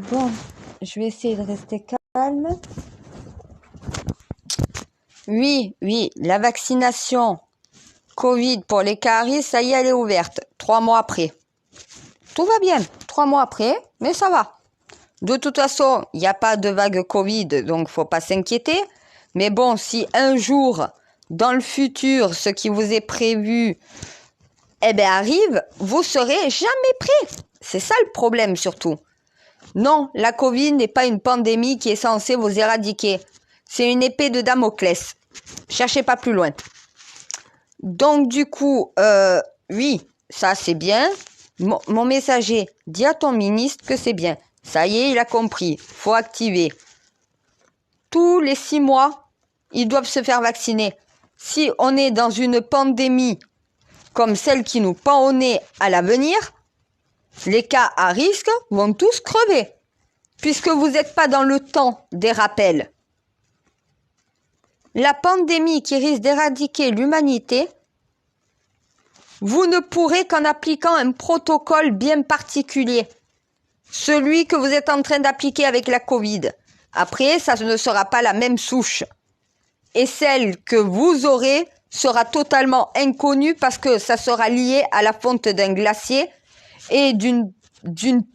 Bon, je vais essayer de rester calme. Oui, la vaccination Covid pour les caries, ça y est, elle est ouverte. 3 mois après. Tout va bien. 3 mois après, mais ça va. De toute façon, il n'y a pas de vague Covid, donc faut pas s'inquiéter. Mais bon, si un jour, dans le futur, ce qui vous est prévu, arrive, vous serez jamais prêt. C'est ça le problème surtout. Non, la Covid n'est pas une pandémie qui est censée vous éradiquer. C'est une épée de Damoclès. Cherchez pas plus loin. Donc du coup, oui, ça c'est bien. Mon messager, dis à ton ministre que c'est bien. Ça y est, il a compris. Faut activer. Tous les 6 mois, ils doivent se faire vacciner. Si on est dans une pandémie comme celle qui nous pend au nez à l'avenir, les cas à risque vont tous crever, puisque vous n'êtes pas dans le temps des rappels. La pandémie qui risque d'éradiquer l'humanité, vous ne pourrez qu'en appliquant un protocole bien particulier, celui que vous êtes en train d'appliquer avec la Covid. Après, ça ne sera pas la même souche. Et celle que vous aurez sera totalement inconnue parce que ça sera lié à la fonte d'un glacier et d'une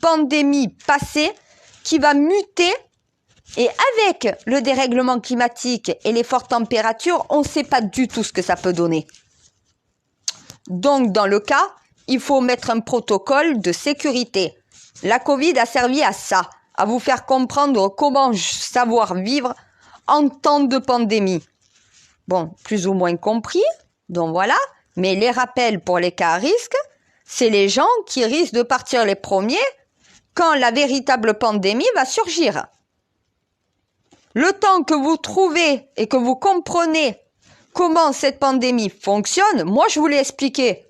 pandémie passée qui va muter. Et avec le dérèglement climatique et les fortes températures, on ne sait pas du tout ce que ça peut donner. Donc, dans le cas, il faut mettre un protocole de sécurité. La Covid a servi à ça, à vous faire comprendre comment savoir vivre en temps de pandémie. Bon, plus ou moins compris, donc voilà. Mais les rappels pour les cas à risque, c'est les gens qui risquent de partir les premiers quand la véritable pandémie va surgir. Le temps que vous trouvez et que vous comprenez comment cette pandémie fonctionne, moi je vous l'ai expliqué.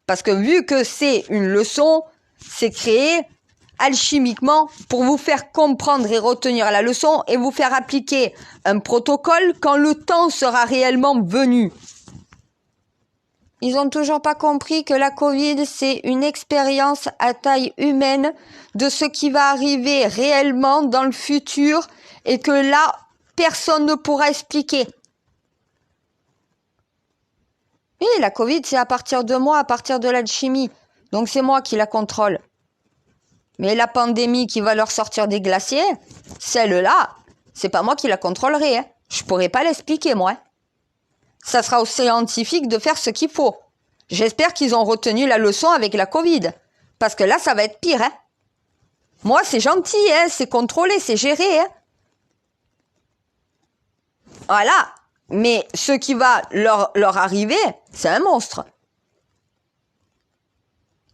Parce que vu que c'est une leçon, c'est créé alchimiquement pour vous faire comprendre et retenir la leçon et vous faire appliquer un protocole quand le temps sera réellement venu. Ils n'ont toujours pas compris que la Covid, c'est une expérience à taille humaine de ce qui va arriver réellement dans le futur et que là, personne ne pourra expliquer. Oui, la Covid, c'est à partir de moi, à partir de l'alchimie. Donc c'est moi qui la contrôle. Mais la pandémie qui va leur sortir des glaciers, celle-là, c'est pas moi qui la contrôlerai. Hein. Je pourrai pas l'expliquer, moi. Ça sera aux scientifiques de faire ce qu'il faut. J'espère qu'ils ont retenu la leçon avec la Covid. Parce que là, ça va être pire. Hein. Moi, c'est gentil, hein, c'est contrôlé, c'est géré. Hein. Voilà. Mais ce qui va leur arriver, c'est un monstre.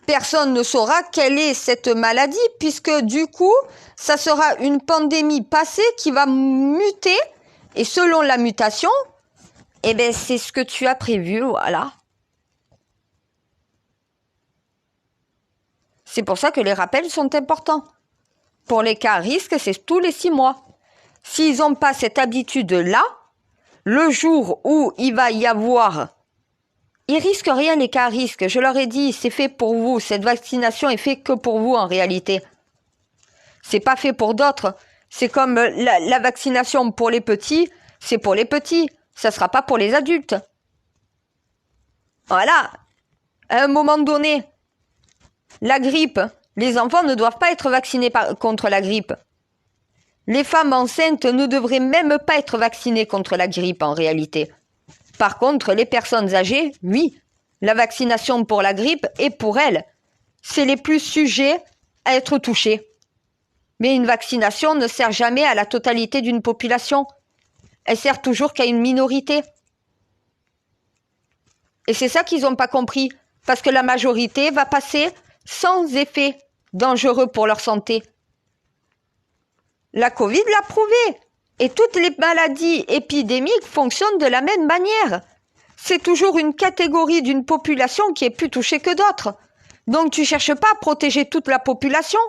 Personne ne saura quelle est cette maladie, puisque du coup, ça sera une pandémie passée qui va muter. Et selon la mutation, c'est ce que tu as prévu, voilà. C'est pour ça que les rappels sont importants. Pour les cas à risque, c'est tous les 6 mois. S'ils n'ont pas cette habitude-là, le jour où il va y avoir... Ils risquent rien les cas à risque. Je leur ai dit, c'est fait pour vous. Cette vaccination est faite que pour vous en réalité. C'est pas fait pour d'autres. C'est comme la vaccination pour les petits, c'est pour les petits. Ça sera pas pour les adultes. Voilà. À un moment donné, la grippe, les enfants ne doivent pas être vaccinés contre la grippe. Les femmes enceintes ne devraient même pas être vaccinées contre la grippe en réalité. Par contre, les personnes âgées, oui, la vaccination pour la grippe est pour elles. C'est les plus sujets à être touchés. Mais une vaccination ne sert jamais à la totalité d'une population. Elle sert toujours qu'à une minorité. Et c'est ça qu'ils n'ont pas compris, parce que la majorité va passer sans effet dangereux pour leur santé. La Covid l'a prouvé. Et toutes les maladies épidémiques fonctionnent de la même manière. C'est toujours une catégorie d'une population qui est plus touchée que d'autres. Donc tu ne cherches pas à protéger toute la population.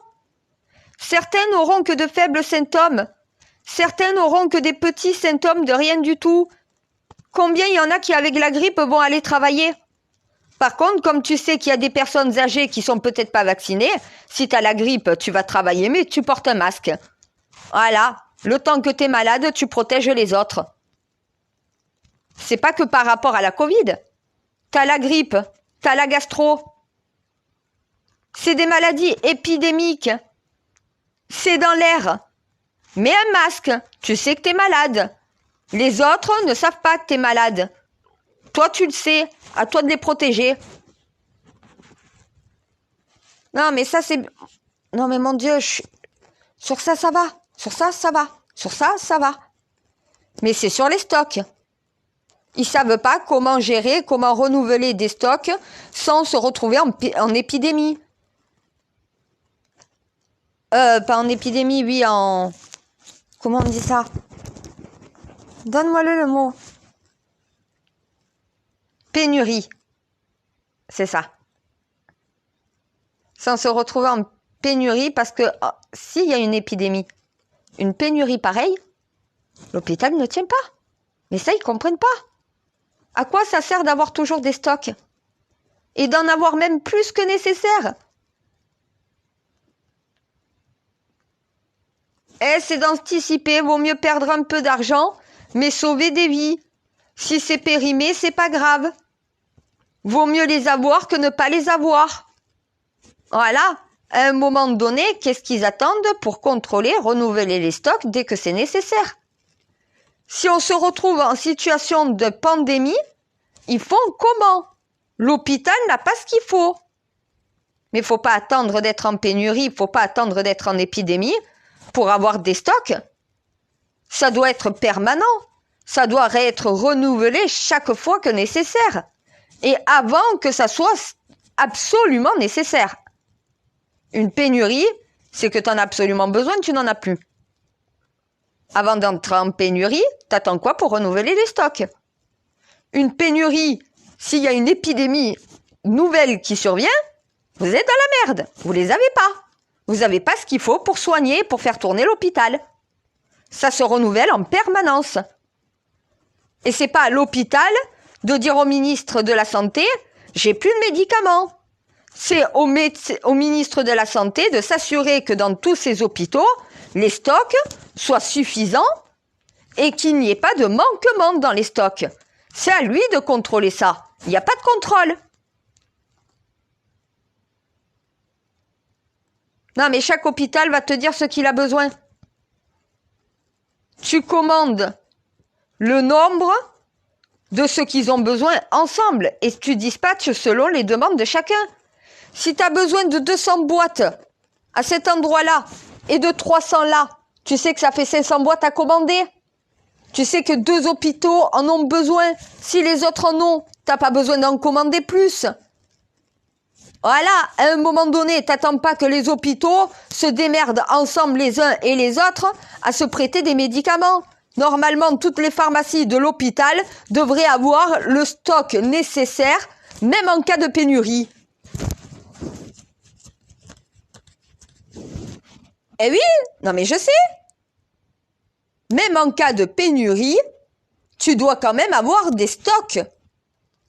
Certains n'auront que de faibles symptômes. Certains n'auront que des petits symptômes de rien du tout. Combien il y en a qui avec la grippe vont aller travailler? Par contre, comme tu sais qu'il y a des personnes âgées qui sont peut-être pas vaccinées, si tu as la grippe, tu vas travailler, mais tu portes un masque. Voilà. Le temps que tu es malade, tu protèges les autres. C'est pas que par rapport à la Covid. Tu as la grippe, tu as la gastro. C'est des maladies épidémiques. C'est dans l'air. Mets un masque, tu sais que tu es malade. Les autres ne savent pas que tu es malade. Toi, tu le sais, à toi de les protéger. Non, mais ça, c'est... Non, mais mon Dieu, sur ça, ça va. Sur ça, ça va. Sur ça, ça va. Mais c'est sur les stocks. Ils savent pas comment gérer, comment renouveler des stocks sans se retrouver en épidémie. Pas en épidémie, oui, en... Comment on dit ça? Donne-moi le mot. Pénurie. C'est ça. Sans se retrouver en pénurie, parce que s'il y a une épidémie, une pénurie pareille, l'hôpital ne tient pas. Mais ça, ils comprennent pas. À quoi ça sert d'avoir toujours des stocks? Et d'en avoir même plus que nécessaire? C'est d'anticiper, vaut mieux perdre un peu d'argent, mais sauver des vies. Si c'est périmé, c'est pas grave. Vaut mieux les avoir que ne pas les avoir. Voilà. À un moment donné, qu'est-ce qu'ils attendent pour contrôler, renouveler les stocks dès que c'est nécessaire? Si on se retrouve en situation de pandémie, ils font comment? L'hôpital n'a pas ce qu'il faut. Mais il ne faut pas attendre d'être en pénurie, il ne faut pas attendre d'être en épidémie pour avoir des stocks. Ça doit être permanent. Ça doit être renouvelé chaque fois que nécessaire. Et avant que ça soit absolument nécessaire. Une pénurie, c'est que tu en as absolument besoin, tu n'en as plus. Avant d'entrer en pénurie, t'attends quoi pour renouveler les stocks? Une pénurie, s'il y a une épidémie nouvelle qui survient, vous êtes dans la merde. Vous les avez pas. Vous n'avez pas ce qu'il faut pour soigner, pour faire tourner l'hôpital. Ça se renouvelle en permanence. Et c'est pas à l'hôpital de dire au ministre de la Santé, j'ai plus de médicaments. C'est au ministre de la Santé de s'assurer que dans tous ces hôpitaux, les stocks soient suffisants et qu'il n'y ait pas de manquement dans les stocks. C'est à lui de contrôler ça. Il n'y a pas de contrôle. Non, mais chaque hôpital va te dire ce qu'il a besoin. Tu commandes le nombre de ce qu'ils ont besoin ensemble et tu dispatches selon les demandes de chacun. Si tu as besoin de 200 boîtes à cet endroit-là et de 300 là, tu sais que ça fait 500 boîtes à commander. Tu sais que 2 hôpitaux en ont besoin. Si les autres en ont, tu n'as pas besoin d'en commander plus. Voilà, à un moment donné, t'attends pas que les hôpitaux se démerdent ensemble les uns et les autres à se prêter des médicaments. Normalement, toutes les pharmacies de l'hôpital devraient avoir le stock nécessaire, même en cas de pénurie. Eh oui, non mais je sais. Même en cas de pénurie, tu dois quand même avoir des stocks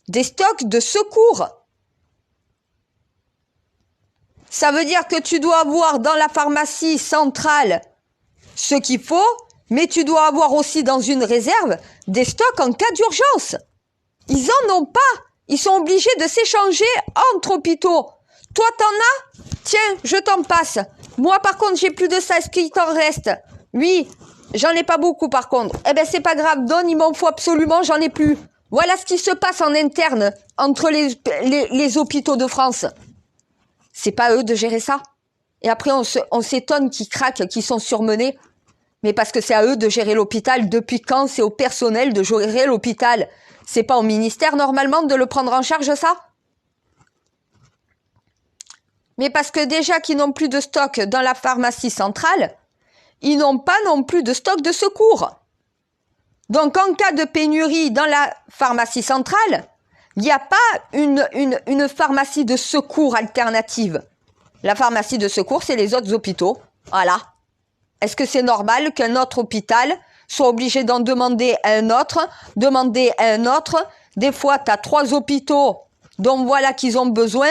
de secours. Ça veut dire que tu dois avoir dans la pharmacie centrale ce qu'il faut, mais tu dois avoir aussi dans une réserve des stocks en cas d'urgence. Ils en ont pas. Ils sont obligés de s'échanger entre hôpitaux. Toi, t'en as? Tiens, je t'en passe. Moi, par contre, j'ai plus de ça. Est-ce qu'il t'en reste? Oui, j'en ai pas beaucoup, par contre. Eh ben, c'est pas grave. Donne, il m'en faut absolument, j'en ai plus. Voilà ce qui se passe en interne entre les hôpitaux de France. C'est pas à eux de gérer ça. Et après, on s'étonne qu'ils craquent, qu'ils sont surmenés. Mais parce que c'est à eux de gérer l'hôpital. Depuis quand c'est au personnel de gérer l'hôpital? C'est pas au ministère, normalement, de le prendre en charge, ça? Mais parce que déjà qu'ils n'ont plus de stock dans la pharmacie centrale, ils n'ont pas non plus de stock de secours. Donc, en cas de pénurie dans la pharmacie centrale, il n'y a pas une pharmacie de secours alternative. La pharmacie de secours, c'est les autres hôpitaux. Voilà. Est-ce que c'est normal qu'un autre hôpital soit obligé d'en demander à un autre, demander à un autre? Des fois, tu as 3 hôpitaux dont voilà qu'ils ont besoin,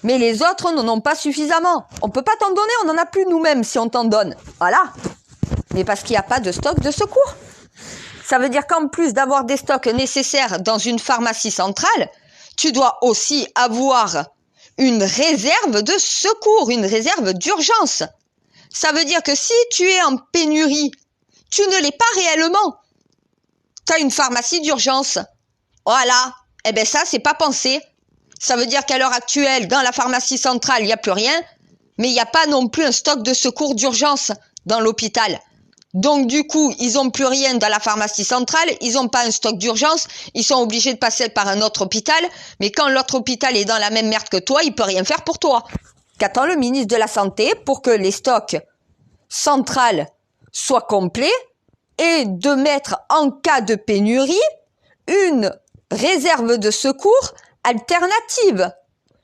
mais les autres n'en ont pas suffisamment. On peut pas t'en donner, on n'en a plus nous-mêmes si on t'en donne. Voilà. Mais parce qu'il n'y a pas de stock de secours. Ça veut dire qu'en plus d'avoir des stocks nécessaires dans une pharmacie centrale, tu dois aussi avoir une réserve de secours, une réserve d'urgence. Ça veut dire que si tu es en pénurie, tu ne l'es pas réellement. Tu as une pharmacie d'urgence. Voilà. Eh bien ça, c'est pas pensé. Ça veut dire qu'à l'heure actuelle, dans la pharmacie centrale, il n'y a plus rien, mais il n'y a pas non plus un stock de secours d'urgence dans l'hôpital. Donc du coup, ils n'ont plus rien dans la pharmacie centrale, ils n'ont pas un stock d'urgence, ils sont obligés de passer par un autre hôpital, mais quand l'autre hôpital est dans la même merde que toi, il peut rien faire pour toi. Qu'attend le ministre de la Santé pour que les stocks centrales soient complets et de mettre en cas de pénurie une réserve de secours alternative.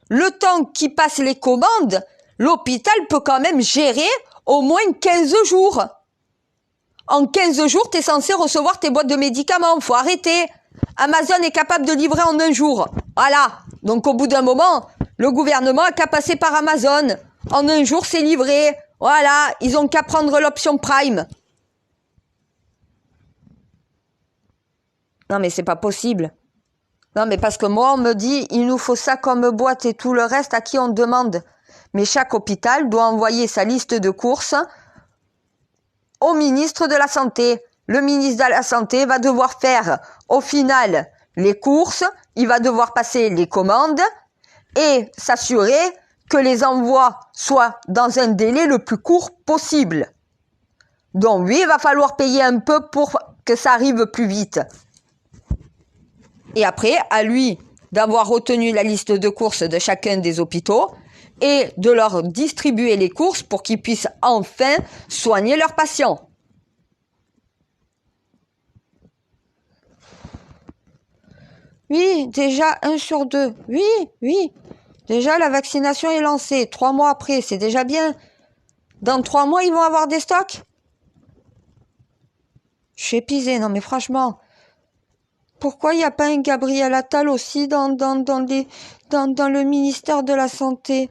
Le temps qu'ils passent les commandes, l'hôpital peut quand même gérer au moins 15 jours. En 15 jours, tu es censé recevoir tes boîtes de médicaments. Faut arrêter. Amazon est capable de livrer en 1 jour. Voilà. Donc, au bout d'un moment, le gouvernement a qu'à passer par Amazon. En 1 jour, c'est livré. Voilà. Ils ont qu'à prendre l'option Prime. Non, mais c'est pas possible. Non, mais parce que moi, on me dit, il nous faut ça comme boîte et tout le reste, à qui on demande. Mais chaque hôpital doit envoyer sa liste de courses au ministre de la Santé. Le ministre de la Santé va devoir faire au final les courses, il va devoir passer les commandes et s'assurer que les envois soient dans un délai le plus court possible. Donc oui, il va falloir payer un peu pour que ça arrive plus vite. Et après, à lui d'avoir retenu la liste de courses de chacun des hôpitaux et de leur distribuer les courses pour qu'ils puissent enfin soigner leurs patients. Oui, déjà 1 sur 2. Oui. Déjà, la vaccination est lancée. 3 mois après, c'est déjà bien. Dans 3 mois, ils vont avoir des stocks? Je suis épuisée, non mais franchement. Pourquoi il n'y a pas un Gabriel Attal aussi dans le ministère de la Santé?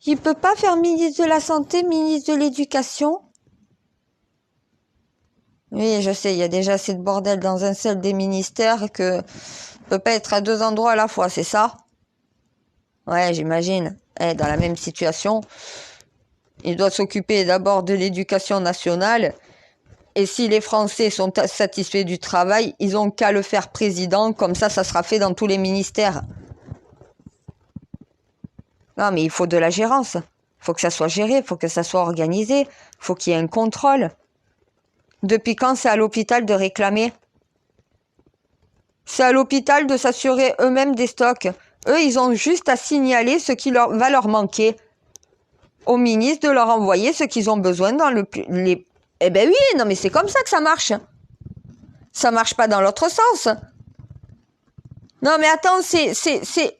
Il peut pas faire ministre de la Santé, ministre de l'Éducation? Oui, je sais, il y a déjà assez de bordel dans un seul des ministères que peut pas être à 2 endroits à la fois, c'est ça? Ouais, j'imagine. Dans la même situation, il doit s'occuper d'abord de l'éducation nationale. Et si les Français sont satisfaits du travail, ils ont qu'à le faire président, comme ça sera fait dans tous les ministères. Non, mais il faut de la gérance. Il faut que ça soit géré, il faut que ça soit organisé, il faut qu'il y ait un contrôle. Depuis quand c'est à l'hôpital de réclamer? C'est à l'hôpital de s'assurer eux-mêmes des stocks. Eux, ils ont juste à signaler ce qui va leur manquer. Au ministre de leur envoyer ce qu'ils ont besoin dans les... Eh ben oui, non mais c'est comme ça que ça marche. Ça marche pas dans l'autre sens. Non mais attends,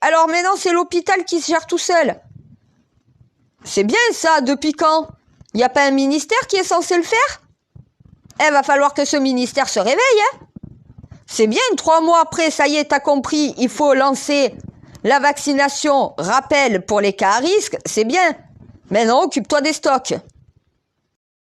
alors maintenant c'est l'hôpital qui se gère tout seul. C'est bien ça, depuis quand? Il n'y a pas un ministère qui est censé le faire? Va falloir que ce ministère se réveille, hein. C'est bien, 3 mois après, ça y est, t'as compris, il faut lancer la vaccination, rappel pour les cas à risque, c'est bien. Maintenant, occupe-toi des stocks.